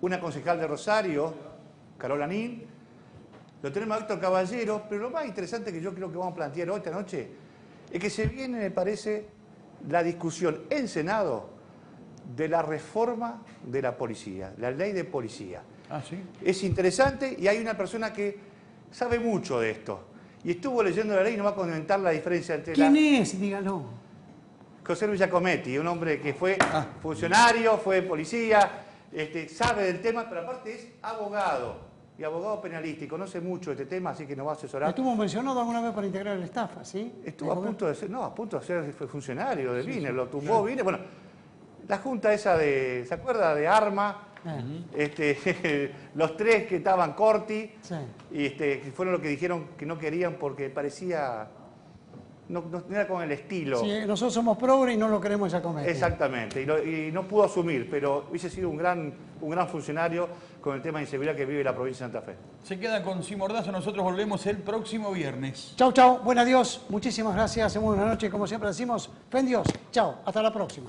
una concejal de Rosario, Carola Nin. Lo tenemos a Héctor Caballero, pero lo más interesante que yo creo que vamos a plantear hoy, esta noche, es que se viene, me parece, la discusión en Senado de la reforma de la policía, la ley de policía. Ah, ¿sí? Es interesante y hay una persona que sabe mucho de esto. Y estuvo leyendo la ley y nos va a comentar la diferencia entre ¿Quién es? Dígalo. José Luis Giacometti, un hombre que fue funcionario, fue policía, sabe del tema, pero aparte es abogado y abogado penalista y conoce mucho este tema, así que nos va a asesorar. ¿Estuvo mencionado alguna vez para integrar el staff, sí? Estuvo a punto de ser, fue funcionario de Viner, lo tumbó Viner. Bueno, la junta esa de, ¿se acuerda? De Arma, los tres que estaban Corti, Sí. que fueron los que dijeron que no querían porque parecía, no era con el estilo. Sí, nosotros somos progres y no lo queremos ya comer. Exactamente, y no pudo asumir, pero hubiese sido un gran funcionario con el tema de inseguridad que vive la provincia de Santa Fe. Se queda con Sin Mordaza, nosotros volvemos el próximo viernes. Chau, chau. Buen adiós. Muchísimas gracias. Muy buena noche. Como siempre decimos, fe en Dios. Chau. Hasta la próxima.